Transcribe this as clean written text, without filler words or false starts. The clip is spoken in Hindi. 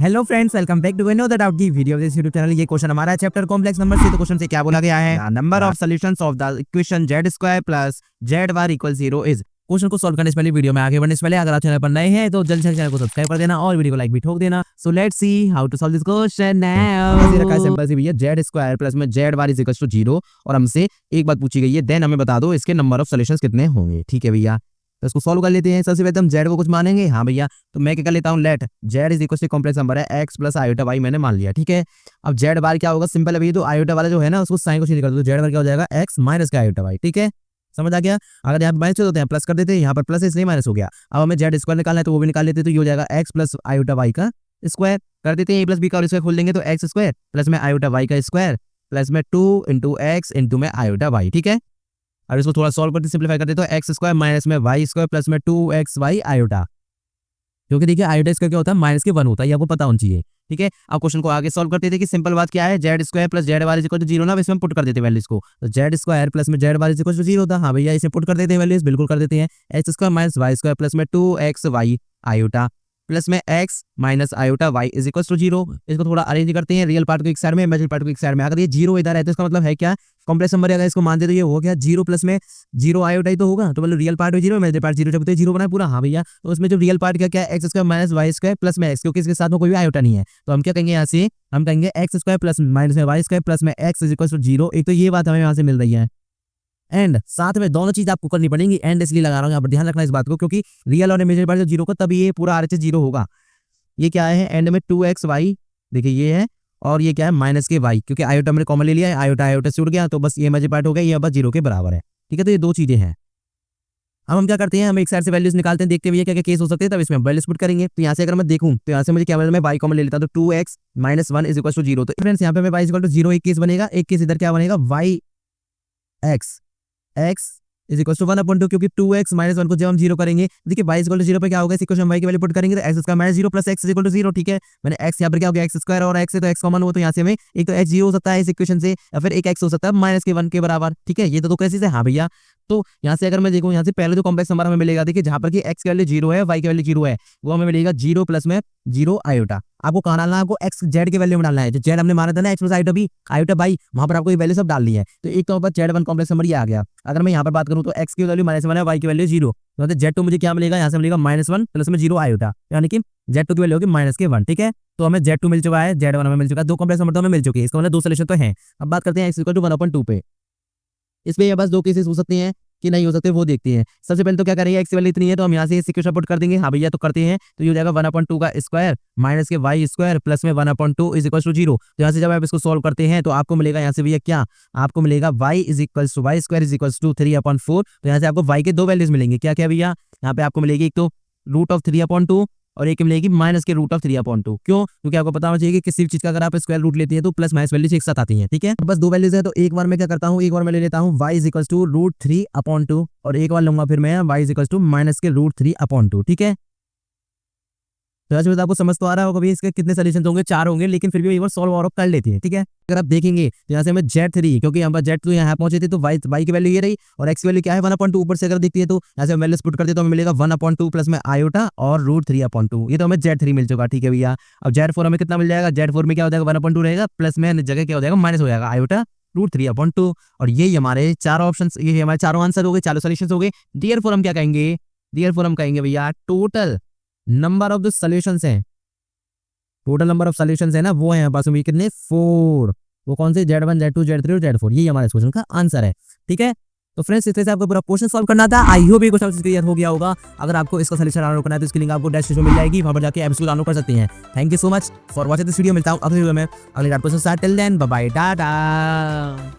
Hello friends, welcome back to another doubt की वीडियो दिस यूट्यूब चैनल। ये क्वेश्चन हमारा चैप्टर कॉम्प्लेक्स नंबर से। तो क्वेश्चन से क्या बोला गया है, number of solutions of the equation z² plus z = 0 is. Question को सॉल्व करने से पहले, वीडियो में आगे बढ़ने से पहले अगर आप चैनल पर नए हैं तो जल्द से चैनल को सब्सक्राइब कर देना और वीडियो को लाइक भी ठोक देना। So let's see how to solve this question now. रखा है सिंपल सी भैया, z² प्लस में z = 0 और हमसे एक बात पूछी गई है, देन हमें बता दो इसके नंबर ऑफ सॉल्यूशंस कितने होंगे। ठीक है भैया, तो इसको सॉल्व कर लेते हैं। सबसे पहले हम z को कुछ मानेंगे। हाँ भैया, तो मैं क्या कर लेता हूँ, लेट z = कॉम्प्लेक्स नंबर है x प्लस आयोटा y मैंने मान लिया। ठीक है, अब z बार क्या होगा, सिंपल है भैया, तो आयोटा वाला जो है ना उसको साइन को चेंज कर दो, z बार क्या हो जाएगा x माइनस का आयोटा y। ठीक है, समझ आ गया। अगर यहाँ पे माइनस होते हैं प्लस कर देते हैं, यहाँ पर प्लस इसलिए माइनस हो गया। अब हमें z² निकालना है तो वो भी निकाल लेते हैं, तो ये हो जाएगा x प्लस आयोटा y का स्क्वायर। कर देते हैं a प्लस b का स्क्वायर खोल देंगे तो x² प्लस में आयोटा y का स्क्वायर प्लस में 2 × x × में आयोटा y। ठीक है, और इसको थोड़ा सॉल्व करते सिंपलीफाई कर देते हो, x² माइनस में y² प्लस में 2xy आयोटा, क्योंकि देखिए आयोटा स्क्वायर क्या होता है, माइनस के 1 होता है, ये आपको पता होना चाहिए। ठीक है, अब क्वेश्चन को आगे सॉल्व करते थे कि सिंपल बात क्या है, z² प्लस z = 0 ना, इसमें पुट कर देते हैं वैल्यूज को, तो z² प्लस में z = 0 था। हाँ भैया, इसे पुट कर देते हैं वैल्यूज, बिल्कुल कर देते हैं। x² माइनस y² प्लस में 2xy आयोटा प्लस में x माइनस आयोटा y = 0। इसको थोड़ा अरेंज करते हैं, रियल पार्ट को एक साइड में, इमेजिनरी पार्ट को एक साइड में। अगर ये 0 इधर है तो इसका मतलब है क्या, कॉम्प्लेक्स नंबर अगर इसको मानते तो ये हो गया 0 प्लस में 0 आयोटा ही तो होगा, तो मतलब रियल पार्ट में 0, इमेजिनरी पार्ट 0, जब तो 0 बना पूरा। हाँ भैया, तो उसमें जो रियल पार्ट क्या है, x² माइनस y² प्लस में x, क्योंकि इसके साथ में कोई भी आयोटा नहीं है, तो हम क्या कहेंगे यहाँ से, हम कहेंगे x² प्लस माइनस में y² प्लस में x = 0। एक तो ये बात हमें यहाँ से मिल रही है, एंड साथ में दोनों चीज आपको करनी पड़ेंगी। एंड इसलिए लगा रहा हूँ यहाँ पर, ध्यान रखना इस बात को, क्योंकि रियल और इमेजिनरी पार्ट 0 को तभी ये पूरा RHS 0 होगा। ये क्या है, एंड में 2xy, देखिए ये है, और ये क्या है माइनस के y, क्योंकि आयोटा हमने कॉमन ले लिया है, आयोटा आयोटा से उड़ गया, तो बस ये इमेजिनरी पार्ट हो गया, ये बस 0 के बराबर है। ठीक है, तो ये दो चीजें हैं। अब हम क्या करते हैं, हम एक साइड से वैल्यूज निकालते हैं, देखते हैं क्या क्या केस हो सकते हैं, तब इसमें वैल्यूज पुट करेंगे। तो यहाँ से अगर मैं देखूं तो यहाँ से मुझे क्या मिला, मैं y कॉमन ले लेता हूं, तो 2x - 1 = 0। तो फ्रेंड्स यहाँ पे मैं y = 0 एक केस बनेगा, एक केस इधर क्या बनेगा, x = 1/2, क्योंकि 2x - 1 को जब हम 0 करेंगे, देखिए y = 0 पे क्या होगा, इस इक्वेशन y की वैल्यू पुट करेंगे तो x² - 0 प्लस x = 0। ठीक है, मैंने x यहाँ पर क्या हो गया, x² और x है तो x कॉमन हो, तो यहाँ से हमें एक तो x 0 हो सकता है इस इक्वेशन से, या फिर एक x हो सकता है -1 के बराबर। ठीक है, ये तो केसेस है। हाँ भैया, तो यहाँ से अगर मैं देखूँ, यहाँ से पहले जो कॉम्प्लेक्स नंबर हमें मिलेगा, देखिए जहाँ पर कि x की वैल्यू 0 है, y की वैल्यू 0 है, वो हमें मिलेगा 0 प्लस में 0 आयोटा। आपको कहाँ डालना है, आपको x z की वैल्यू में डालना है, जो z हमने माना था ना, x प्लस आयोटा y, वहाँ पर आपको ये वैल्यू सब डालनी है। तो एक तो z1 कॉम्प्लेक्स नंबर ये आ गया। अगर मैं यहाँ पर बात करूँ तो x की वैल्यू -1 है, y की वैल्यू 0, तो z2 मुझे क्या मिलेगा, यहाँ से मिलेगा -1 प्लस में 0 आयोटा, यानी कि z2 की वैल्यू होगी -1। ठीक है, तो हमें z2 मिल चुका है, z1 हमें मिल चुका है, दो कॉम्प्लेक्स नंबर तो हमें मिल चुके हैं, इसका मतलब दो सोल्यूशन तो हैं। अब बात करते हैं x = 1/2 पे। इसमें ये बस दो केसेस हो सकते हैं कि नहीं हो सकते, वो देखते हैं। सबसे पहले तो क्या करेंगे, x की वैल्यू इतनी है तो हम यहाँ से इस इक्वेशन पुट कर देंगे। हाँ भैया, तो करते हैं, तो ये हो जाएगा 1/2 का स्क्वायर माइनस के y² प्लस में 1/2 = 0। तो यहाँ से जब आप इसको सॉल्व करते हैं तो आपको मिलेगा यहाँ से भैया क्या, आपको मिलेगा y = 3/4। तो यहाँ से आपको y के दो वैल्यूज मिलेंगे, क्या क्या भैया, यहाँ पे आपको मिलेगी एक तो √3/2 और एक मिलेगी -√3/2। क्यों, क्योंकि आपको पता होना चाहिए कि किसी भी चीज का अगर आप स्क्वायर रूट लेते हैं तो प्लस माइनस वैल्यूज एक साथ आती हैं। ठीक है, बस दो वैल्यूज है, तो एक बार मैं क्या करता हूँ, एक बार मैं ले लेता हूँ y = √3/2 और एक बार लूंगा फिर मैं y = -√3/2। ठीक है, तो आज आपको समझ तो आ रहा होगा भाई इसके कितने सॉल्यूशंस होंगे, 4 होंगे, लेकिन फिर भी एक बार सॉल्व और कर लेते हैं। ठीक है, अगर आप देखेंगे तो यहाँ से हमें z3, क्योंकि यहाँ पर z2 यहाँ पहुंचे थे तो y की वैल्यू ये रही, और x की वैल्यू क्या है 1/2। ऊपर से अगर देखती है तो यहाँ से वैल्यूज पुट करते तो हमें मिलेगा 1/2 प्लस में आयोटा और √3/2। ये तो हमें z3 मिल चुका। ठीक है भैया, अब z4 हमें कितना मिल जाएगा, z4 में क्या हो जाएगा 1/2 रहेगा, प्लस में जगह क्या हो जाएगा माइनस हो जाएगा आयोटा √3/2। और ये हमारे चारों ऑप्शन, ये हमारे चारों आंसर हो गए, चारों सॉल्यूशंस हो गए। डियर फोर हम क्या कहेंगे, डियर फोर हम कहेंगे भैया total number of the solutions हैं, टोटल नंबर ऑफ सॉल्यूशंस है ना, वो है पास में कितने, 4। वो कौन से, z1 z2 z3 और z4, ये हमारे क्वेश्चन का आंसर है। ठीक है, तो फ्रेंड्स इस तरह से आपको पूरा क्वेश्चन सॉल्व करना था। आई होप ये क्वेश्चन क्लियर हो गया होगा। अगर आपको इसका सॉल्यूशन डाउनलोड करना है तो इसकी लिंक आपको डिस्क्रिप्शन में मिल जाएगी, वहां पर जाके आप इसको डाउनलोड कर सकते हैं। Thank you so much for watching this video. मिलता हूं अगले वीडियो में अगले क्वेश्चन के साथ। Till then bye bye, Tata.